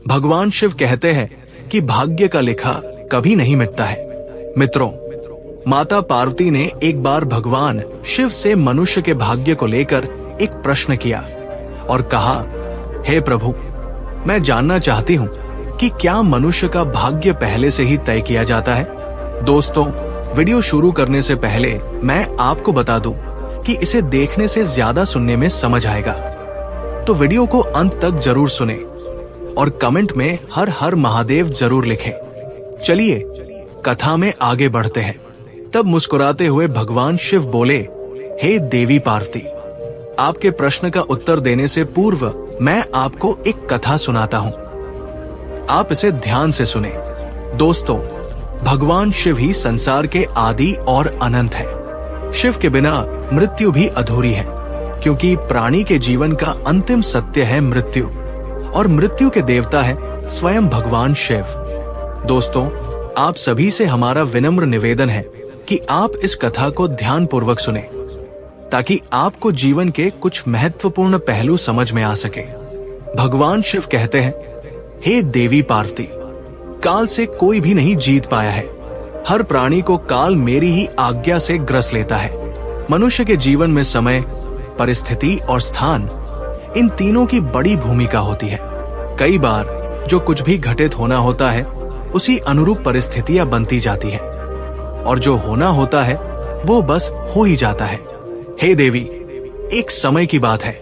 भगवान शिव कहते हैं कि भाग्य का लिखा कभी नहीं मिटता है। मित्रों, माता पार्वती ने एक बार भगवान शिव से मनुष्य के भाग्य को लेकर एक प्रश्न किया और कहा, हे प्रभु, मैं जानना चाहती हूँ कि क्या मनुष्य का भाग्य पहले से ही तय किया जाता है? दोस्तों, वीडियो शुरू करने से पहले मैं आपको बता दूं कि इसे देखने से ज्यादा सुनने में समझ आएगा, तो वीडियो को अंत तक जरूर सुने और कमेंट में हर हर महादेव जरूर लिखें। चलिए कथा में आगे बढ़ते हैं। तब मुस्कुराते हुए भगवान शिव बोले, हे देवी पार्वती, आपके प्रश्न का उत्तर देने से पूर्व मैं आपको एक कथा सुनाता हूँ। आप इसे ध्यान से सुने। दोस्तों, भगवान शिव ही संसार के आदि और अनंत है। शिव के बिना मृत्यु भी अधूरी है, क्योंकि प्राणी के जीवन का अंतिम सत्य है मृत्यु, और मृत्यु के देवता है स्वयं भगवान शिव। दोस्तों, आप सभी से हमारा विनम्र निवेदन है कि आप इस कथा को ध्यान पूर्वक सुने, ताकि आपको जीवन के कुछ महत्वपूर्ण पहलू समझ में आ सके। भगवान शिव कहते हैं, हे देवी पार्वती, काल से कोई भी नहीं जीत पाया है। हर प्राणी को काल मेरी ही आज्ञा से ग्रस लेता है। मनुष्य के जीवन में समय, परिस्थिति और स्थान, इन तीनों की बड़ी भूमिका होती है। कई बार जो कुछ भी घटित होना होता है, उसी अनुरूप परिस्थितियां बनती जाती है, और जो होना होता है वो बस हो ही जाता है। हे देवी, एक समय की बात है।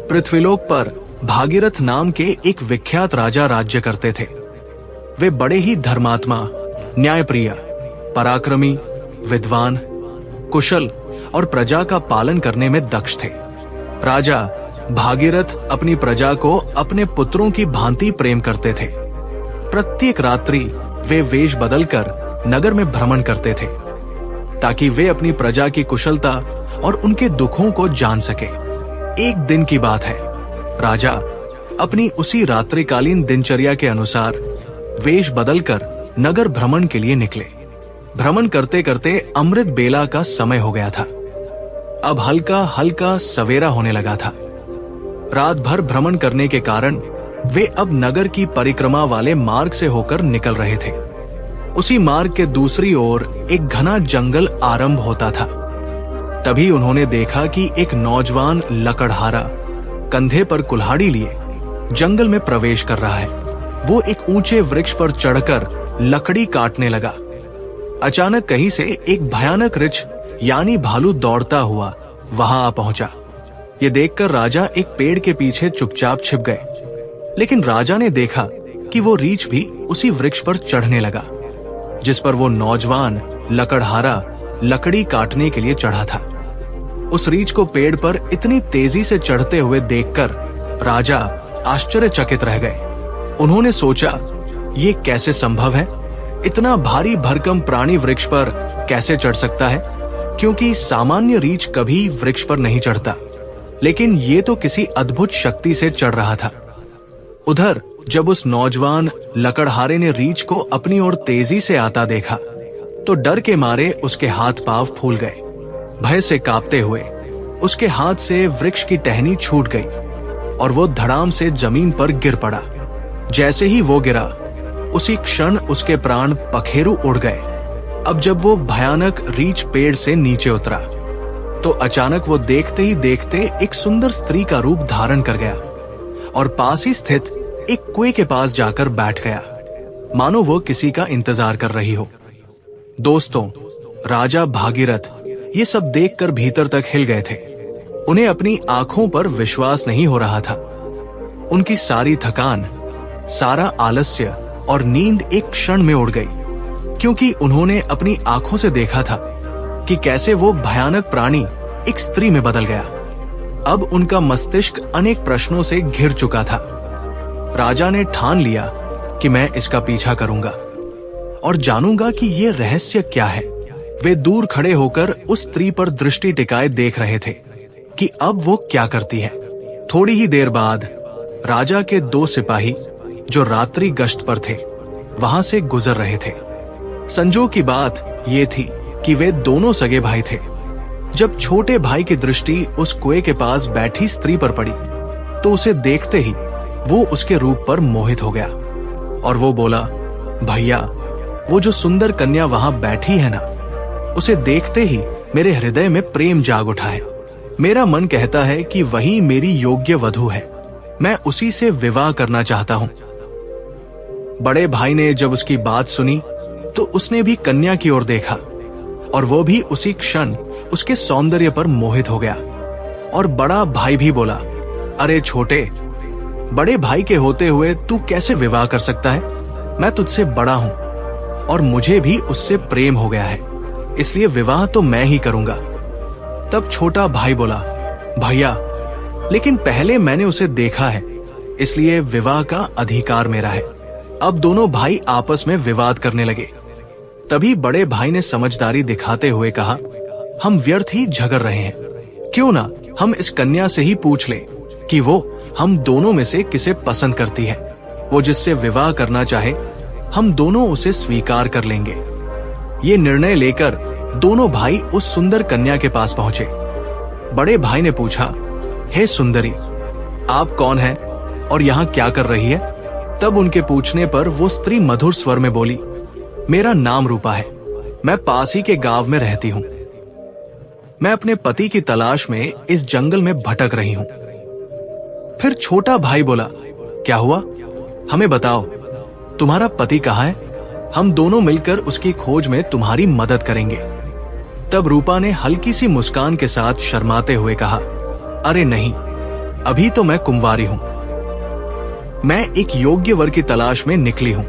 पृथ्वीलोक पर भागीरथ नाम के एक विख्यात राजा राज्य करते थे। वे बड़े ही धर्मात्मा, न्यायप्रिय, पराक्रमी, विद्वान, कुशल और प्रजा का पालन करने में दक्ष थे। राजा भागीरथ अपनी प्रजा को अपने पुत्रों की भांति प्रेम करते थे। प्रत्येक रात्रि वे वेश बदलकर नगर में भ्रमण करते थे, ताकि वे अपनी प्रजा की कुशलता और उनके दुखों को जान सके। एक दिन की बात है, राजा अपनी उसी रात्रिकालीन दिनचर्या के अनुसार वेश बदलकर नगर भ्रमण के लिए निकले। भ्रमण करते करते अमृत बेला का समय हो गया था। अब हल्का हल्का सवेरा होने लगा था। रात भर भ्रमण करने के कारण वे अब नगर की परिक्रमा वाले मार्ग से होकर निकल रहे थे। उसी मार्ग के दूसरी ओर एक घना जंगल आरंभ होता था। तभी उन्होंने देखा कि एक नौजवान लकड़हारा कंधे पर कुल्हाड़ी लिए जंगल में प्रवेश कर रहा है। वो एक ऊंचे वृक्ष पर चढ़कर लकड़ी काटने लगा। अचानक कहीं से एक भयानक रीछ यानी भालू दौड़ता हुआ वहां आ पहुंचा। ये देखकर राजा एक पेड़ के पीछे चुपचाप छिप गए। लेकिन राजा ने देखा कि वो रीछ भी उसी वृक्ष पर चढ़ने लगा, जिस पर वो नौजवान लकड़हारा लकड़ी काटने के लिए चढ़ा था। उस रीछ को पेड़ पर इतनी तेजी से चढ़ते हुए देखकर राजा आश्चर्यचकित रह गए। उन्होंने सोचा, ये कैसे संभव है? इतना भारी भरकम प्राणी वृक्ष पर कैसे चढ़ सकता है? क्योंकि सामान्य रीछ कभी वृक्ष पर नहीं चढ़ता, लेकिन ये तो किसी अद्भुत शक्ति से चढ़ रहा था। उधर जब उस नौजवान लकड़हारे ने रीछ को अपनी ओर तेजी से आता देखा, तो डर के मारे उसके हाथ पांव फूल गए। भय से कांपते हुए उसके हाथ से वृक्ष की टहनी छूट गई और वो धड़ाम से जमीन पर गिर पड़ा। जैसे ही वो गिरा, उसी क्षण उसके प्राण पखेरु उड़ गए। अब जब वो भयानक रीछ पेड़ से नीचे उतरा, तो अचानक वो देखते ही देखते एक सुंदर स्त्री का रूप धारण कर गया और पास ही स्थित एक कुएं के पास जाकर बैठ गया, मानो वो किसी का इंतजार कर रही हो। दोस्तों, राजा भागीरथ ये सब देखकर भीतर तक हिल गए थे। उन्हें अपनी आंखों पर विश्वास नहीं हो रहा था। उनकी सारी थकान, सारा आलस्य और नींद एक क्षण में उड़ गई, क्योंकि उन्होंने अपनी आंखों से देखा था कि कैसे वो भयानक प्राणी एक स्त्री में बदल गया। अब उनका मस्तिष्क अनेक प्रश्नों से घिर चुका था। राजा ने ठान लिया कि मैं इसका पीछा करूंगा और जानूंगा कि ये रहस्य क्या है। वे दूर खड़े होकर उस स्त्री पर दृष्टि टिकाए देख रहे थे कि अब वो क्या करती है। थोड़ी ही देर बाद राजा के दो सिपाही जो रात्रि गश्त पर थे वहां से गुजर रहे थे। संजोग की बात ये थी कि वे दोनों सगे भाई थे। जब छोटे भाई की दृष्टि उस कुएं के पास बैठी स्त्री पर पड़ी, तो उसे देखते ही वो उसके रूप पर मोहित हो गया और वो बोला, भैया, वो जो सुंदर कन्या वहां बैठी है ना, उसे देखते ही मेरे हृदय में प्रेम जाग उठा है। मेरा मन कहता है कि वही मेरी योग्य वधू है। मैं उसी से विवाह करना चाहता हूं। बड़े भाई ने जब उसकी बात सुनी तो उसने भी कन्या की ओर देखा और वो भी उसी क्षण उसके सौंदर्य पर मोहित हो गया। और बड़ा भाई भी बोला, अरे छोटे, बड़े भाई के होते हुए तू कैसे विवाह कर सकता है? मैं तुझसे बड़ा हूं और मुझे भी उससे प्रेम हो गया है, इसलिए विवाह तो मैं ही करूंगा। तब छोटा भाई बोला, भैया, लेकिन पहले मैंने उसे देखा है, इसलिए विवाह का अधिकार मेरा है। अब दोनों भाई आपस में विवाद करने लगे। तभी बड़े भाई ने समझदारी दिखाते हुए कहा, हम व्यर्थ ही झगड़ रहे हैं, क्यों ना हम इस कन्या से ही पूछ लें कि वो हम दोनों में से किसे पसंद करती है। वो जिससे विवाह करना चाहे, हम दोनों उसे स्वीकार कर लेंगे। ये निर्णय लेकर दोनों भाई उस सुंदर कन्या के पास पहुंचे। बड़े भाई ने पूछा, हे सुंदरी, आप कौन हैं और यहाँ क्या कर रही है? तब उनके पूछने पर वो स्त्री मधुर स्वर में बोली, मेरा नाम रूपा है, मैं पास ही के गांव में रहती हूँ। मैं अपने पति की तलाश में इस जंगल में भटक रही हूँ। फिर छोटा भाई बोला, क्या हुआ, हमें बताओ, तुम्हारा पति कहाँ है? हम दोनों मिलकर उसकी खोज में तुम्हारी मदद करेंगे। तब रूपा ने हल्की सी मुस्कान के साथ शर्माते हुए कहा, अरे नहीं, अभी तो मैं कुंवारी हूं। मैं एक योग्य वर की तलाश में निकली हूं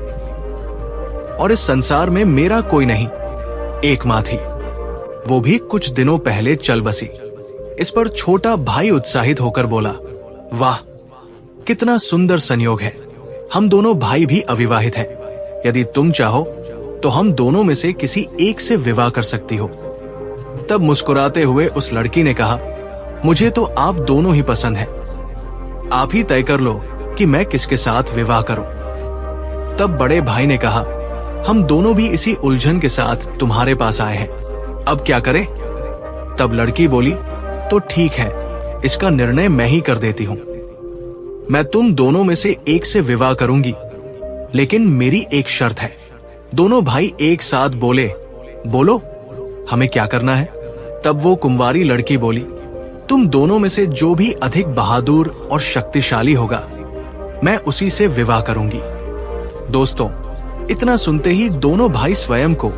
और इस संसार में मेरा कोई नहीं, एक मां थी, वो भी कुछ दिनों पहले चल बसी। इस पर छोटा भाई उत्साहित होकर बोला, वाह, कितना सुंदर संयोग है, हम दोनों भाई भी अविवाहित हैं। यदि तुम चाहो तो हम दोनों में से किसी एक से विवाह कर सकती हो। तब मुस्कुराते हुए उस लड़की ने कहा, मुझे तो आप दोनों ही पसंद है, आप ही तय कर लो कि मैं किसके साथ विवाह करूं। तब बड़े भाई ने कहा, हम दोनों भी इसी उलझन के साथ तुम्हारे पास आए हैं, अब क्या करें? तब लड़की बोली, तो ठीक है, इसका निर्णय मैं ही कर देती हूं। मैं तुम दोनों में से एक से विवाह करूंगी, लेकिन मेरी एक शर्त है। दोनों भाई एक साथ बोले, बोलो, हमें क्या करना है? तब वो कुंवारी लड़की बोली, तुम दोनों में से जो भी अधिक बहादुर और शक्तिशाली होगा, मैं उसी से विवाह करूंगी। दोस्तों, इतना सुनते ही दोनों भाई स्वयं को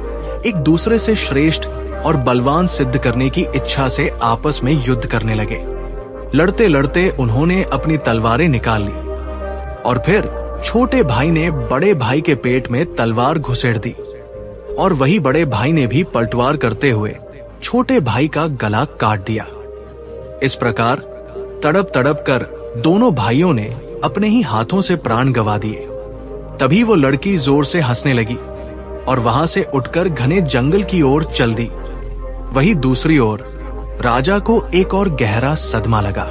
एक दूसरे से श्रेष्ठ और बलवान सिद्ध करने की इच्छा से आपस में युद्ध करने लगे। लड़ते लड़ते उन्होंने अपनी तलवारें निकाल ली और फिर छोटे भाई ने बड़े भाई के पेट में तलवार घुसेड़ दी और वही बड़े भाई ने भी पलटवार करते हुए छोटे भाई का गला काट दिया। इस प्रकार तड़प तड़प कर दोनों भाइयों ने अपने ही हाथों से प्राण गंवा दिए। तभी वो लड़की जोर से हंसने लगी और वहां से उठकर घने जंगल की ओर चल दी। वही दूसरी ओर राजा को एक और गहरा सदमा लगा।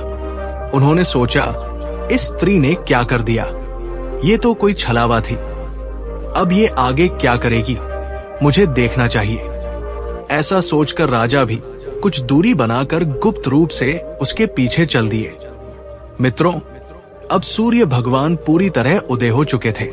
उन्होंने सोचा, इस स्त्री ने क्या कर दिया? ये तो कोई छलावा थी, अब ये आगे क्या करेगी? मुझे देखना चाहिए। ऐसा सोचकर राजा भी कुछ दूरी बनाकर गुप्त रूप से उसके पीछे चल दिए। मित्रों, अब सूर्य भगवान पूरी तरह उदय हो चुके थे,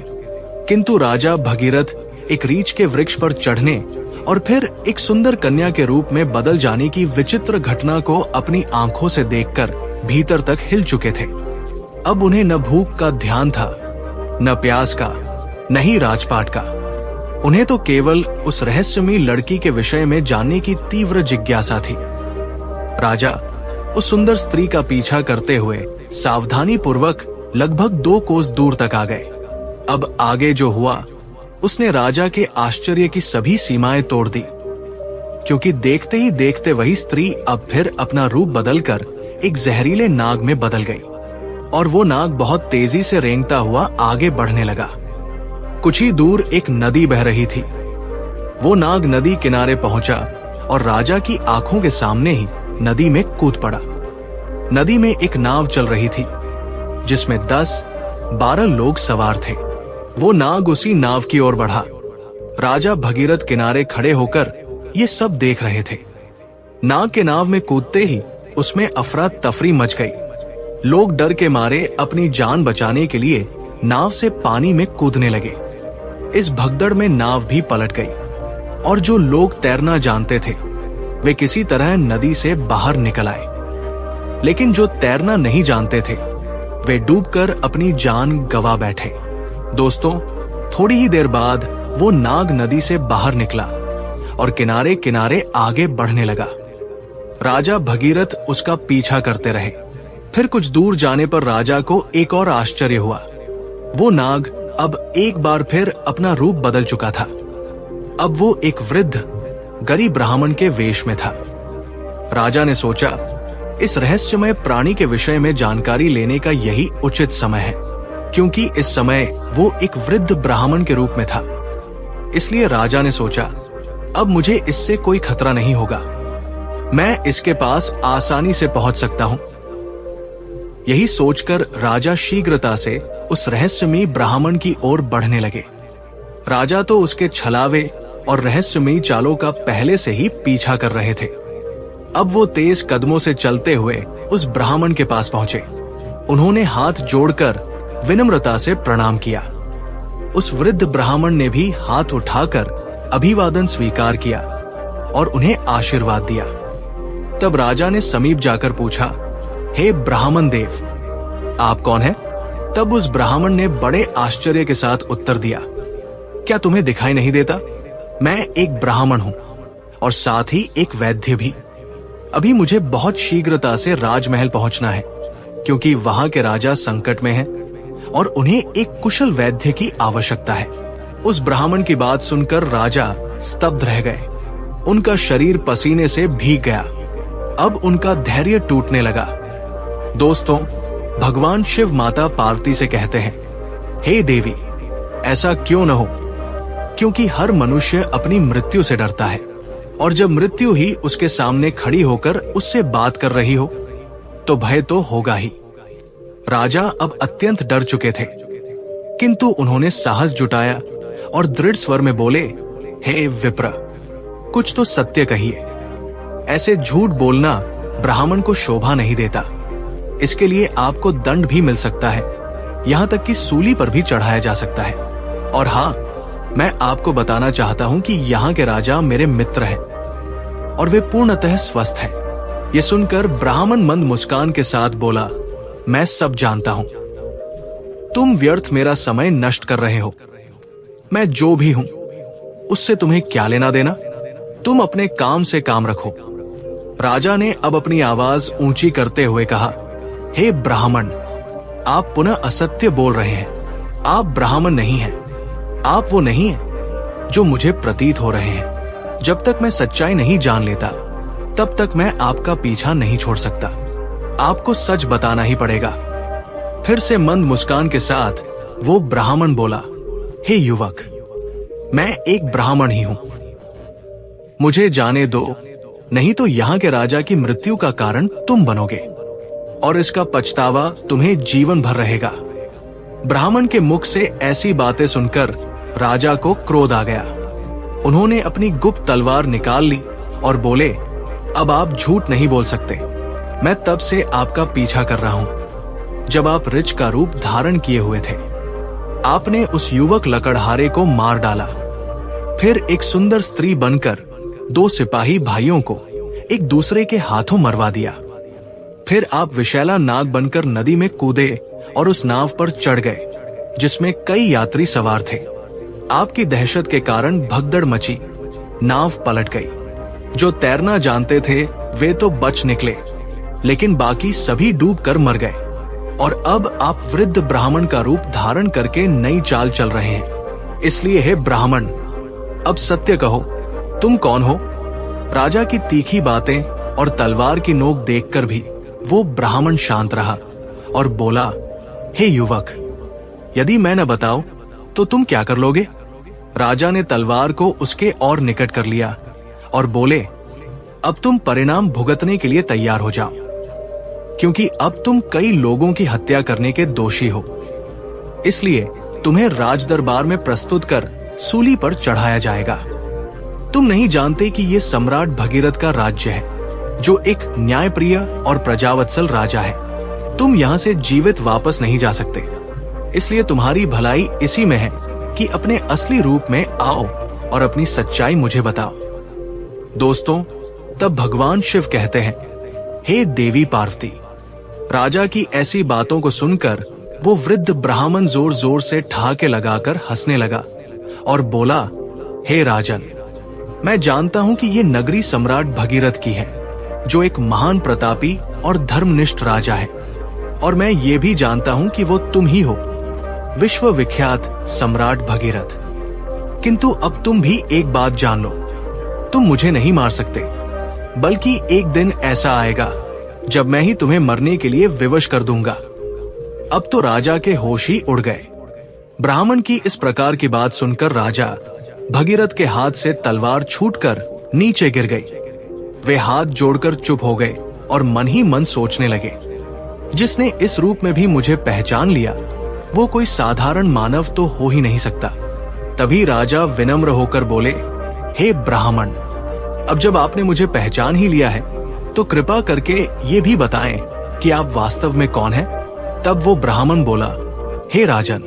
किंतु राजा भगीरथ एक रीछ के वृक्ष पर चढ़ने और फिर एक सुंदर कन्या के रूप में बदल जाने की विचित्र घटना को अपनी आंखों से देखकर भीतर तक हिल चुके थे। अब उन्हें न भूख का ध्यान था, न प्यास का, न ही राजपाट का। उन्हें तो केवल उस रहस्यमयी लड़की के विषय में जानने की तीव्र जिज्ञासा थी। राजा उस सुंदर स्त्री का पीछा करते हुए सावधानी पूर्वक लगभग 2 कोस दूर तक आ गए। अब आगे जो हुआ उसने राजा के आश्चर्य की सभी सीमाएं तोड़ दी, क्योंकि देखते ही देखते वही स्त्री अब फिर अपना रूप बदलकर एक जहरीले नाग में बदल गई और वो नाग बहुत तेजी से रेंगता हुआ आगे बढ़ने लगा। कुछ ही दूर एक नदी बह रही थी। वो नाग नदी किनारे पहुंचा और राजा की आंखों के सामने ही नदी में कूद पड़ा। नदी में एक नाव चल रही थी जिसमें 10-12 लोग सवार थे। वो नाग उसी नाव की ओर बढ़ा। राजा भगीरथ किनारे खड़े होकर ये सब देख रहे थे। नाग के नाव में कूदते ही उसमें अफरा तफरी मच गई। लोग डर के मारे अपनी जान बचाने के लिए नाव से पानी में कूदने लगे। इस भगदड़ में नाव भी पलट गई और जो लोग तैरना जानते थे वे किसी तरह नदी से बाहर निकल आए, लेकिन जो तैरना नहीं जानते थे वे डूबकर अपनी जान गंवा बैठे। दोस्तों, थोड़ी ही देर बाद वो नाग नदी से बाहर निकला और किनारे किनारे आगे बढ़ने लगा। राजा भगीरथ उसका पीछा करते रहे। फिर कुछ दूर जाने पर राजा को एक और आश्चर्य हुआ। वो नाग अब एक बार फिर अपना रूप बदल चुका था। अब वो एक वृद्ध गरीब ब्राह्मण के वेश में था। राजा ने सोचा, इस रहस्यमय प्राणी के विषय में जानकारी लेने का यही उचित समय है, क्योंकि इस समय वो एक वृद्ध ब्राह्मण के रूप में था। इसलिए राजा ने सोचा, अब मुझे इससे कोई खतरा नहीं होगा, मैं इसके पास आसानी से पहुंच सकता हूं। यही सोचकर राजा शीघ्रता से उस रहस्यमयी ब्राह्मण की ओर बढ़ने लगे। राजा तो उसके छलावे और रहस्यमयी चालों का पहले से ही पीछा कर रहे थे। अब वो तेज कदमों से चलते हुए उस ब्राह्मण के पास पहुंचे। उन्होंने हाथ जोड़कर विनम्रता से प्रणाम किया। उस वृद्ध ब्राह्मण ने भी हाथ उठाकर अभिवादन स्वीकार किया और उन्हें आशीर्वाद दिया। तब राजा ने समीप जाकर पूछा, हे ब्राह्मण देव, आप कौन हैं? तब उस ब्राह्मण ने बड़े आश्चर्य के साथ उत्तर दिया, क्या तुम्हें दिखाई नहीं देता? मैं एक ब्राह्मण हूं और साथ ही एक वैद्य भी। अभी मुझे बहुत शीघ्रता से राजमहल पहुंचना है, क्योंकि वहां के राजा संकट में हैं और उन्हें एक कुशल वैद्य की आवश्यकता है। उस ब्राह्मण की बात सुनकर राजा स्तब्ध रह गए। उनका शरीर पसीने से भीग गया। अब उनका धैर्य टूटने लगा। दोस्तों, भगवान शिव माता पार्वती से कहते हैं, हे देवी, ऐसा क्यों न हो, क्योंकि हर मनुष्य अपनी मृत्यु से डरता है और जब मृत्यु ही उसके सामने खड़ी होकर उससे बात कर रही हो तो भय तो होगा ही। राजा अब अत्यंत डर चुके थे, किंतु उन्होंने साहस जुटाया और दृढ़ स्वर में बोले, हे विप्र, कुछ तो सत्य कहिए। ऐसे झूठ बोलना ब्राह्मण को शोभा नहीं देता। इसके लिए आपको दंड भी मिल सकता है, यहाँ तक कि सूली पर भी चढ़ाया जा सकता है। और हाँ, मैं आपको बताना चाहता हूँ कि यहाँ के राजा मेरे मित्र हैं और वे पूर्णतः स्वस्थ हैं। ये सुनकर ब्राह्मण मंद मुस्कान के साथ बोला, मैं सब जानता हूँ। तुम व्यर्थ मेरा समय नष्ट कर रहे हो। मैं जो भी हूँ उससे तुम्हें क्या लेना देना? तुम अपने काम से काम रखो। राजा ने अब अपनी आवाज ऊंची करते हुए कहा, हे ब्राह्मण, आप पुनः असत्य बोल रहे हैं। आप ब्राह्मण नहीं हैं। आप वो नहीं हैं जो मुझे प्रतीत हो रहे हैं। जब तक मैं सच्चाई नहीं जान लेता तब तक मैं आपका पीछा नहीं छोड़ सकता। आपको सच बताना ही पड़ेगा। फिर से मंद मुस्कान के साथ वो ब्राह्मण बोला, हे युवक, मैं एक ब्राह्मण ही हूं। मुझे जाने दो, नहीं तो यहाँ के राजा की मृत्यु का कारण तुम बनोगे और इसका पछतावा तुम्हें जीवन भर रहेगा। ब्राह्मण के मुख से ऐसी बातें सुनकर राजा को क्रोध आ गया। उन्होंने अपनी गुप्त तलवार निकाल ली और बोले, अब आप झूठ नहीं बोल सकते। मैं तब से आपका पीछा कर रहा हूं जब आप ऋच का रूप धारण किए हुए थे। आपने उस युवक लकड़हारे को मार डाला, फिर एक सुंदर स्त्री बनकर 2 सिपाही भाइयों को एक दूसरे के हाथों मरवा दिया। फिर आप विशैला नाग बनकर नदी में कूदे और उस नाव पर चढ़ गए जिसमें कई यात्री सवार थे। आपकी दहशत के कारण भगदड़ मची, नाव पलट गई। जो तैरना जानते थे वे तो बच निकले, लेकिन बाकी सभी डूबकर मर गए। और अब आप वृद्ध ब्राह्मण का रूप धारण करके नई चाल चल रहे हैं। इसलिए हे ब्राह्मण, अब सत्य कहो, तुम कौन हो? राजा की तीखी बातें और तलवार की नोक देखकर भी वो ब्राह्मण शांत रहा और बोला, हे युवक, यदि मैं न बताऊं तो तुम क्या कर लोगे? राजा ने तलवार को उसके और निकट कर लिया और बोले, अब तुम परिणाम भुगतने के लिए तैयार हो जाओ, क्योंकि अब तुम कई लोगों की हत्या करने के दोषी हो। इसलिए तुम्हें राज दरबार में प्रस्तुत कर सूली पर चढ़ाया जाएगा। तुम नहीं जानते कि ये सम्राट भगीरथ का राज्य है, जो एक न्यायप्रिय और प्रजावत्सल राजा है। तुम यहाँ से जीवित वापस नहीं जा सकते, इसलिए तुम्हारी भलाई इसी में है कि अपने असली रूप में आओ और अपनी सच्चाई मुझे बताओ। दोस्तों, तब भगवान शिव कहते हैं, हे देवी पार्वती। राजा की ऐसी बातों को सुनकर वो वृद्ध ब्राह्मण जोर जोर से ठहाके लगाकर हंसने लगा और बोला, हे राजन, मैं जानता हूं कि ये नगरी सम्राट भगीरथ की है, जो एक महान प्रतापी और धर्मनिष्ठ राजा है, और मैं ये भी जानता हूं कि वो तुम ही हो, विश्व विख्यात सम्राट भगीरथ। किंतु अब तुम भी एक बात जान लो, तुम मुझे नहीं मार सकते, बल्कि एक दिन ऐसा आएगा जब मैं ही तुम्हें मरने के लिए विवश कर दूंगा। अब तो राजा के होश ही उड़ गए। ब्राह्मण की इस प्रकार की बात सुनकर राजा भगीरथ के हाथ से तलवार छूटकर नीचे गिर गई। वे हाथ जोड़कर चुप हो गए और मन ही मन सोचने लगे, जिसने इस रूप में भी मुझे पहचान लिया, वो कोई साधारण मानव तो हो ही नहीं सकता। तभी राजा विनम्र होकर बोले, हे ब्राह्मण, अब जब आपने मुझे पहचान ही लिया है तो कृपा करके ये भी बताएं कि आप वास्तव में कौन हैं? तब वो ब्राह्मण बोला, हे राजन,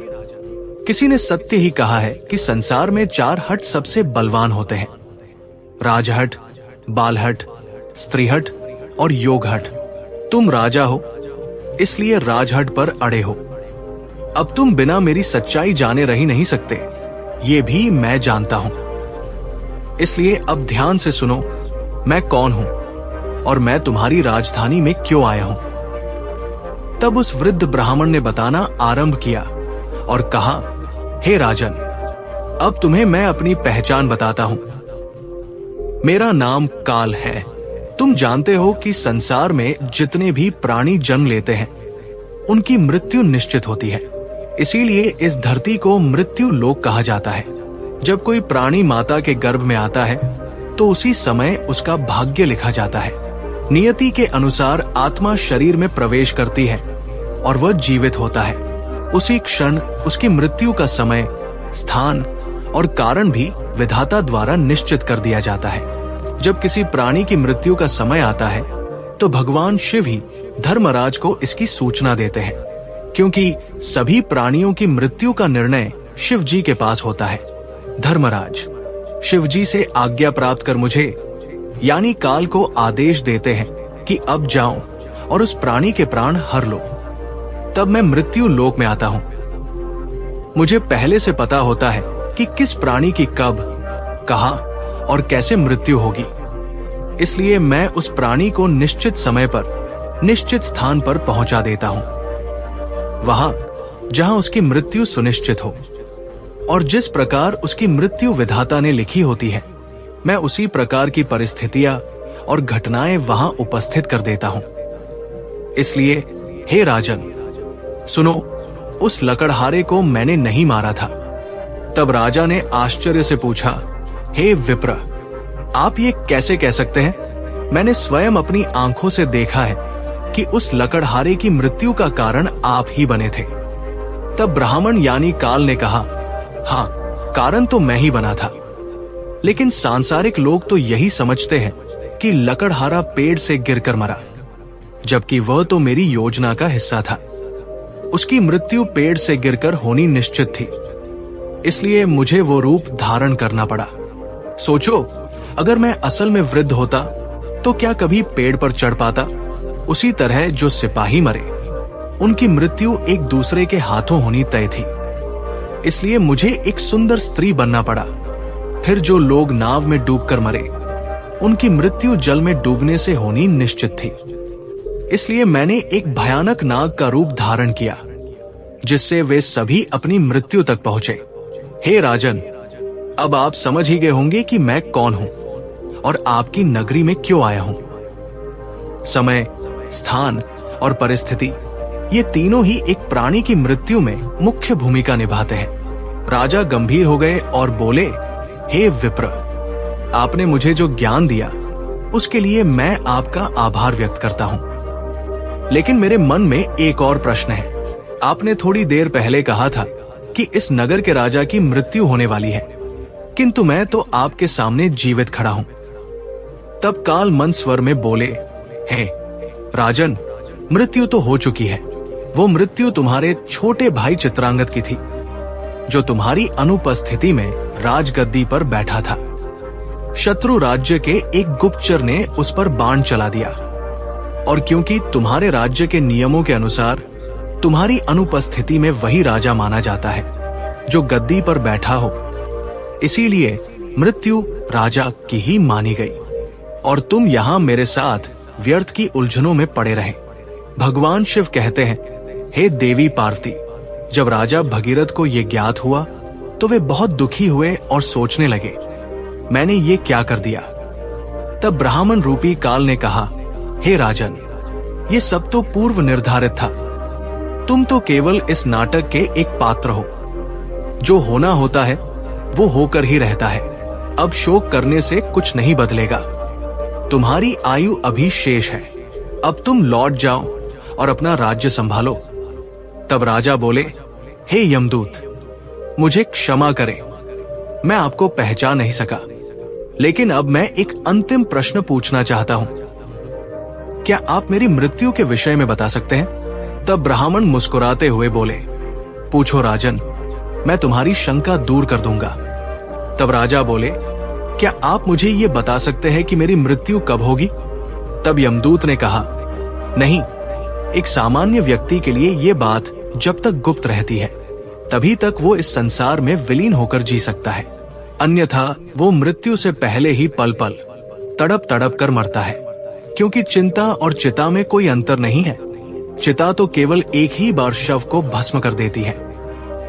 किसी ने सत्य ही कहा है कि संसार में 4 हट सबसे बलवान होते हैं, राजहट, बालहट, स्त्रीहट और योगहट। तुम राजा हो, इसलिए राजहट पर अड़े हो। अब तुम बिना मेरी सच्चाई जाने रह ही नहीं सकते, ये भी मैं जानता हूं। इसलिए अब ध्यान से सुनो, मैं कौन हूं और मैं तुम्हारी राजधानी में क्यों आया हूं। तब उस वृद्ध ब्राह्मण ने बताना आरंभ किया और कहा, हे राजन, अब तुम्हें मैं अपनी पहचान बताता हूं। मेरा नाम काल है। तुम जानते हो कि संसार में जितने भी प्राणी जन्म लेते हैं, उनकी मृत्यु निश्चित होती है। इसीलिए इस धरती को मृत्यु लोक कहा जाता है। जब कोई प्राणी माता के गर्भ में आता है तो उसी समय उसका भाग्य लिखा जाता है। नियति के अनुसार आत्मा शरीर में प्रवेश करती है और वह जीवित होता है। उसी क्षण उसकी मृत्यु का समय, स्थान और कारण भी विधाता द्वारा निश्चित कर दिया जाता है। जब किसी प्राणी की मृत्यु का समय आता है तो भगवान शिव ही धर्मराज को इसकी सूचना देते हैं, क्योंकि सभी प्राणियों की मृत्यु का निर्णय शिव जी के पास होता है। धर्मराज शिव जी से आज्ञा प्राप्त कर मुझे यानी काल को आदेश देते हैं कि अब जाओ और उस प्राणी के प्राण हर लो। तब मैं मृत्यु लोक में आता हूं। मुझे पहले से पता होता है कि किस प्राणी की कब, कहां और कैसे मृत्यु होगी। इसलिए मैं उस प्राणी को निश्चित समय पर निश्चित स्थान पर पहुंचा देता हूं, वहां जहां उसकी मृत्यु सुनिश्चित हो। और जिस प्रकार उसकी मृत्यु विधाता ने लिखी होती है, मैं उसी प्रकार की परिस्थितियां और घटनाएं वहां उपस्थित कर देता हूं। इसलिए हे राजन, सुनो, उस लकड़हारे को मैंने नहीं मारा था। तब राजा ने आश्चर्य से पूछा, हे विप्र, आप ये कैसे कह सकते हैं? मैंने स्वयं अपनी आंखों से देखा है कि उस लकड़हारे की मृत्यु का कारण आप ही बने थे। तब ब्राह्मण यानी काल ने कहा, हाँ, कारण तो मैं ही बना था, लेकिन सांसारिक लोग तो यही समझते हैं कि लकड़हारा पेड़ से गिरकर मरा, जबकि वह तो मेरी योजना का हिस्सा था। उसकी मृत्यु पेड़ से गिरकर होनी निश्चित थी, इसलिए मुझे वो रूप धारण करना पड़ा। सोचो, अगर मैं असल में वृद्ध होता तो क्या कभी पेड़ पर चढ़ पाता? उसी तरह जो सिपाही मरे, उनकी मृत्यु एक दूसरे के हाथों होनी तय थी, इसलिए मुझे एक सुंदर स्त्री बनना पड़ा। फिर जो लोग नाव में डूबकर मरे, उनकी मृत्यु जल में डूबने से होनी निश्चित थी, इसलिए मैंने एक भयानक नाग का रूप धारण किया, जिससे वे सभी अपनी मृत्यु तक पहुंचे। हे राजन, अब आप समझ ही गए होंगे कि मैं कौन हूं और आपकी नगरी में क्यों आया हूं। समय, स्थान और परिस्थिति, ये तीनों ही एक प्राणी की मृत्यु में मुख्य भूमिका निभाते हैं। राजा गंभीर हो गए और बोले, हे विप्र, आपने मुझे जो ज्ञान दिया उसके लिए मैं आपका आभार व्यक्त करता हूं। लेकिन मेरे मन में एक और प्रश्न है। आपने थोड़ी देर पहले कहा था कि इस नगर के राजा की मृत्यु होने वाली है, किंतु मैं तो आपके सामने जीवित खड़ा हूं। तब काल मंद स्वर में बोले, हे राजन, मृत्यु तो हो चुकी है। वो मृत्यु तुम्हारे छोटे भाई चित्रांगद की थी, जो तुम्हारी अनुपस्थिति में राजगद्दी पर बैठा था। शत्रु राज्य के एक गुप्तचर ने उस पर बाण चला दिया, और क्योंकि तुम्हारे राज्य के नियमों के अनुसार तुम्हारी अनुपस्थिति में वही राजा माना जाता है जो गद्दी पर बैठा हो, इसीलिए मृत्यु राजा की ही मानी गई और तुम यहां मेरे साथ व्यर्थ की उलझनों में पड़े रहे। भगवान शिव कहते हैं, हे देवी पार्वती, जब राजा भगीरथ को यह ज्ञात हुआ तो वे बहुत दुखी हुए और सोचने लगे, मैंने ये क्या कर दिया। तब ब्राह्मण रूपी काल ने कहा, हे राजन, ये सब तो पूर्व निर्धारित था। तुम तो केवल इस नाटक के एक पात्र हो। जो होना होता है वो होकर ही रहता है। अब शोक करने से कुछ नहीं बदलेगा। तुम्हारी आयु अभी शेष है। अब तुम लौट जाओ और अपना राज्य संभालो। तब राजा बोले, हे यमदूत, मुझे क्षमा करें, मैं आपको पहचान नहीं सका, लेकिन अब मैं एक अंतिम प्रश्न पूछना चाहता हूं। क्या आप मेरी मृत्यु के विषय में बता सकते हैं? तब ब्राह्मण मुस्कुराते हुए बोले, पूछो राजन, मैं तुम्हारी शंका दूर कर दूंगा। तब राजा बोले, क्या आप मुझे ये बता सकते हैं कि मेरी मृत्यु कब होगी? तब यमदूत ने कहा, नहीं, एक सामान्य व्यक्ति के लिए ये बात जब तक गुप्त रहती है तभी तक वो इस संसार में विलीन होकर जी सकता है, अन्यथा वो मृत्यु से पहले ही पल पल तड़प तड़प कर मरता है। क्योंकि चिंता और चिता में कोई अंतर नहीं है। चिता तो केवल एक ही बार शव को भस्म कर देती है,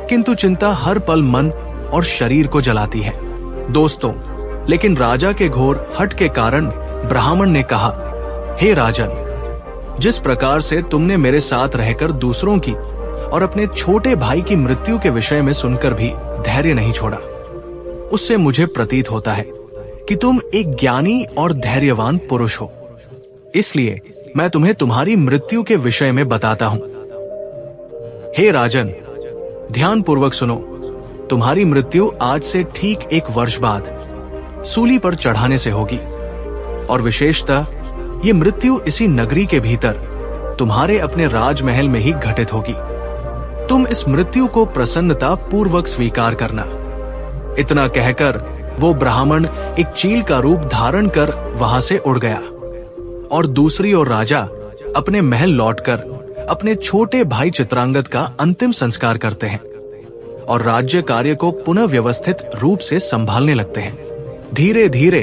किंतु चिंता हर पल मन और शरीर को जलाती है। दोस्तों, लेकिन राजा के घोर हठ के कारण ब्राह्मण ने कहा, हे राजन, जिस प्रकार से तुमने मेरे साथ रहकर दूसरों की और अपने छोटे भाई की मृत्यु के विषय में सुनकर भी धैर्य नहीं छोड़ा, उससे मुझे प्रतीत होता है कि तुम एक ज्ञानी और धैर्यवान पुरुष हो। इसलिए मैं तुम्हें तुम्हारी मृत्यु के विषय में बताता हूं। हे राजन, ध्यान पूर्वक सुनो। तुम्हारी मृत्यु आज से ठीक 1 वर्ष बाद सूली पर चढ़ाने से होगी, और विशेषतः ये मृत्यु इसी नगरी के भीतर तुम्हारे अपने राजमहल में ही घटित होगी। तुम इस मृत्यु को प्रसन्नता पूर्वक स्वीकार करना। इतना कहकर वो ब्राह्मण एक चील का रूप धारण कर वहां से उड़ गया, और दूसरी ओर राजा अपने महल लौटकर अपने छोटे भाई चित्रांगद का अंतिम संस्कार करते हैं और राज्य कार्य को पुनः व्यवस्थित रूप से संभालने लगते हैं। धीरे धीरे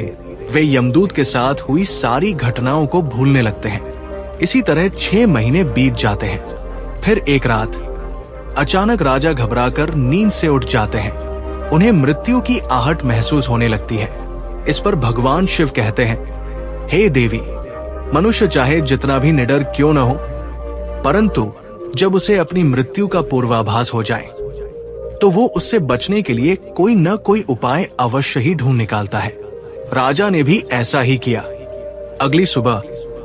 वे यमदूत के साथ हुई सारी घटनाओं को भूलने लगते हैं। इसी तरह 6 महीने बीत जाते हैं। फिर एक रात अचानक राजा घबराकर नींद से उठ जाते हैं। उन्हें मृत्यु की आहट महसूस होने लगती है। इस पर भगवान शिव कहते हैं, हे देवी, मनुष्य चाहे जितना भी निडर क्यों न हो, परंतु जब उसे अपनी मृत्यु का पूर्वाभास हो जाए तो वो उससे बचने के लिए कोई न कोई उपाय अवश्य ही ढूंढ निकालता है। राजा ने भी ऐसा ही किया। अगली सुबह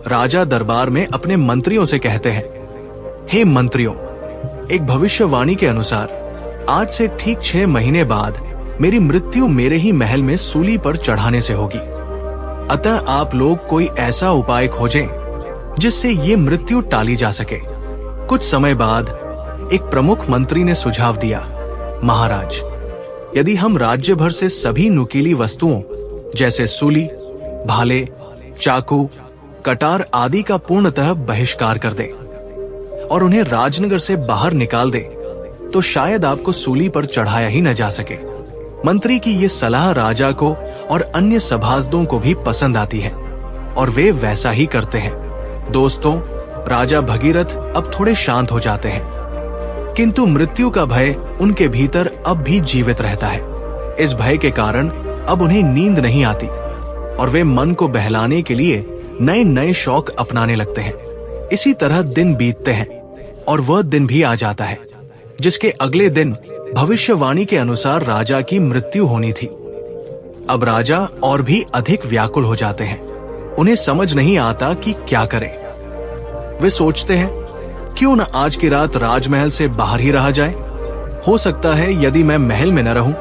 राजा दरबार में अपने मंत्रियों से कहते हैं, हे मंत्रियों, एक भविष्यवाणी के अनुसार आज से ठीक 6 महीने बाद मेरी मृत्यु मेरे ही महल में सूली पर चढ़ाने से होगी। अतः आप लोग कोई ऐसा उपाय खोजें जिससे ये मृत्यु टाली जा सके। कुछ समय बाद एक प्रमुख मंत्री ने सुझाव दिया, महाराज, यदि हम राज्य भर से सभी नुकीली वस्तुओं जैसे सूली, भाले, चाकू, कटार आदि का पूर्णतः बहिष्कार कर दें और उन्हें राजनगर से बाहर निकाल दें, तो शायद आपको सूली पर चढ़ाया ही न जा सके। मंत्री की ये सलाह राजा को और अन्य सभासदों को भी पसंद आती है और वे वैसा ही करते हैं। दोस्तों, राजा भगीरथ अब थोड़े शांत हो जाते हैं, किंतु मृत्यु का भय उनके भीतर अब भी जीवित रहता है। इस भय के कारण अब उन्हें नींद नहीं आती और वे मन को बहलाने के लिए नए नए शौक अपनाने लगते हैं। इसी तरह दिन बीतते हैं और वह दिन भी आ जाता है जिसके अगले दिन भविष्यवाणी के अनुसार राजा की मृत्यु होनी थी। अब राजा और भी अधिक व्याकुल हो जाते हैं। उन्हें समझ नहीं आता कि क्या करें। वे सोचते हैं, क्यों न आज की रात राजमहल से बाहर ही रहा जाए। हो सकता है यदि मैं महल में न रहूं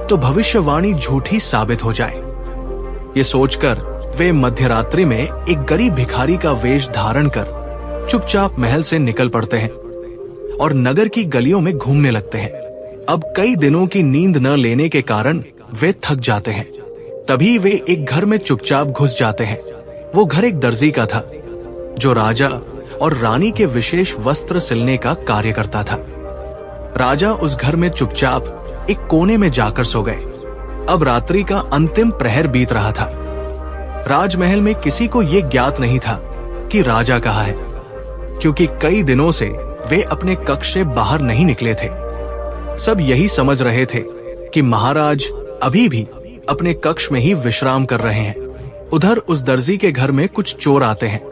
तो भविष्यवाणी झूठी साबित हो जाए। ये सोचकर वे मध्यरात्रि में एक गरीब भिखारी का वेश धारण कर चुपचाप महल से निकल पड़ते हैं और नगर की गलियों में घूमने लगते हैं। अब कई दिनों की नींद न लेने के कारण वे थक जाते हैं। तभी वे एक घर में चुपचाप घुस जाते हैं। वो घर एक दर्जी का था, जो राजा और रानी के विशेष वस्त्र सिलने का कार्य करता था। राजा उस घर में चुपचाप एक कोने में जाकर सो गए। अब रात्रि का अंतिम प्रहर बीत रहा था। राजमहल में किसी को यह ज्ञात नहीं था कि राजा कहाँ है, क्योंकि कई दिनों से वे अपने कक्ष से बाहर नहीं निकले थे। सब यही समझ रहे थे कि महाराज अभी भी अपने कक्ष में ही विश्राम कर रहे हैं। उधर उस दर्जी के घर में कुछ चोर आते हैं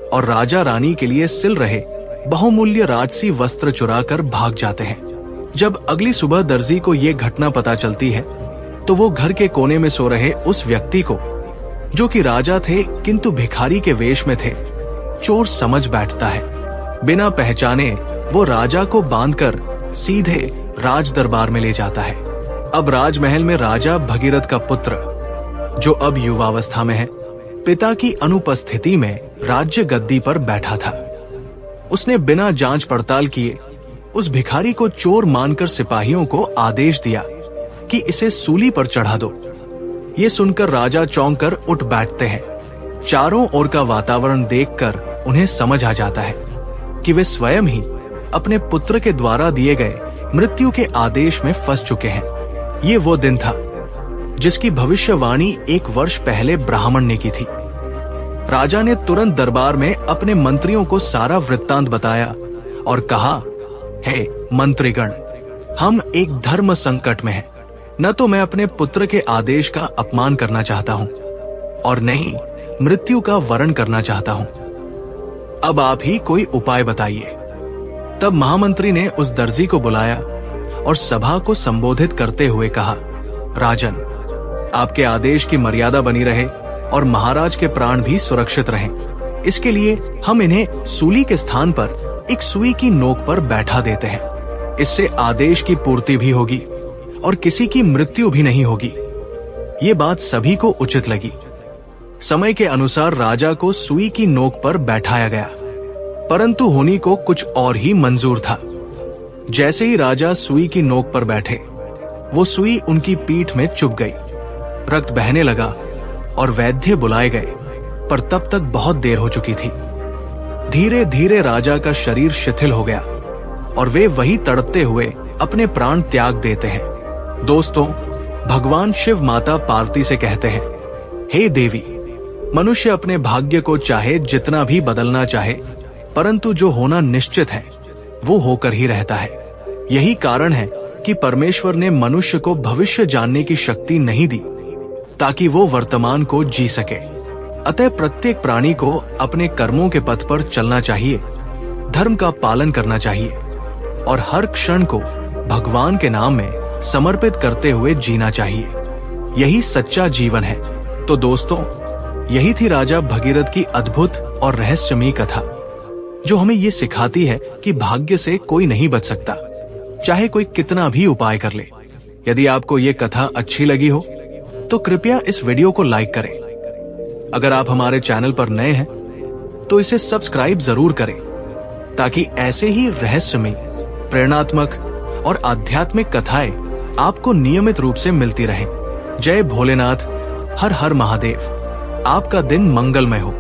और राजा रानी के लिए सिल रहे बहुमूल्य राजसी वस्त्र चुराकर भाग जाते हैं। जब अगली सुबह दर्जी को यह घटना पता चलती है, तो वो घर के कोने में सो रहे उस व्यक्ति को, जो कि राजा थे किंतु भिखारी के वेश में थे, चोर समझ बैठता है। बिना पहचाने वो राजा को बांधकर सीधे राज दरबार में ले जाता है। अब राजमहल में राजा भगीरथ का पुत्र, जो अब युवावस्था में है, पिता की अनुपस्थिति में राज्य गद्दी पर बैठा था। उसने बिना जांच पड़ताल किए उस भिखारी को चोर मानकर सिपाहियों को आदेश दिया कि इसे सूली पर चढ़ा दो। ये सुनकर राजा चौंक कर उठ बैठते हैं। चारों ओर का वातावरण देखकर उन्हें समझ आ जाता है कि वे स्वयं ही अपने पुत्र के द्वारा दिए गए मृत्यु के आदेश में फंस चुके हैं। ये वो दिन था जिसकी भविष्यवाणी 1 वर्ष पहले ब्राह्मण ने की थी। राजा ने तुरंत दरबार में अपने मंत्रियों को सारा वृत्तांत बताया और कहा, हे मंत्रीगण, हम एक धर्म संकट में हैं। न तो मैं अपने पुत्र के आदेश का अपमान करना चाहता हूं और न ही मृत्यु का वरण करना चाहता हूं। अब आप ही कोई उपाय बताइए। तब महामंत्री ने उस दर्जी को बुलाया और सभा को संबोधित करते हुए कहा, राजन, आपके आदेश की मर्यादा बनी रहे और महाराज के प्राण भी सुरक्षित रहें। इसके लिए हम इन्हें सूली के स्थान पर एक सुई की नोक पर बैठा देते हैं। इससे आदेश की पूर्ति भी होगी और किसी की मृत्यु भी नहीं होगी। ये बात सभी को उचित लगी। समय के अनुसार राजा को सुई की नोक पर बैठाया गया, परंतु होनी को कुछ और ही मंजूर था। जैसे ही राजा सुई की नोक पर बैठे, वो सुई उनकी पीठ में चुभ गई। रक्त बहने लगा और वैद्य बुलाए गए, पर तब तक बहुत देर हो चुकी थी। धीरे धीरे राजा का शरीर शिथिल हो गया और वे वही तड़पते हुए अपने प्राण त्याग देते हैं। दोस्तों, भगवान शिव माता पार्वती से कहते हैं, हे देवी, मनुष्य अपने भाग्य को चाहे जितना भी बदलना चाहे, परंतु जो होना निश्चित है वो होकर ही रहता है। यही कारण है कि परमेश्वर ने मनुष्य को भविष्य जानने की शक्ति नहीं दी, ताकि वो वर्तमान को जी सके। अतः प्रत्येक प्राणी को अपने कर्मों के पथ पर चलना चाहिए, धर्म का पालन करना चाहिए और हर क्षण को भगवान के नाम में समर्पित करते हुए जीना चाहिए। यही सच्चा जीवन है। तो दोस्तों, यही थी राजा भगीरथ की अद्भुत और रहस्यमयी कथा, जो हमें ये सिखाती है कि भाग्य से कोई नहीं बच सकता, चाहे कोई कितना भी उपाय कर ले। यदि आपको ये कथा अच्छी लगी हो तो कृपया इस वीडियो को लाइक करें। अगर आप हमारे चैनल पर नए हैं तो इसे सब्सक्राइब जरूर करें, ताकि ऐसे ही रहस्यमयी, प्रेरणात्मक और आध्यात्मिक कथाएं आपको नियमित रूप से मिलती रहें। जय भोलेनाथ, हर हर महादेव। आपका दिन मंगलमय हो।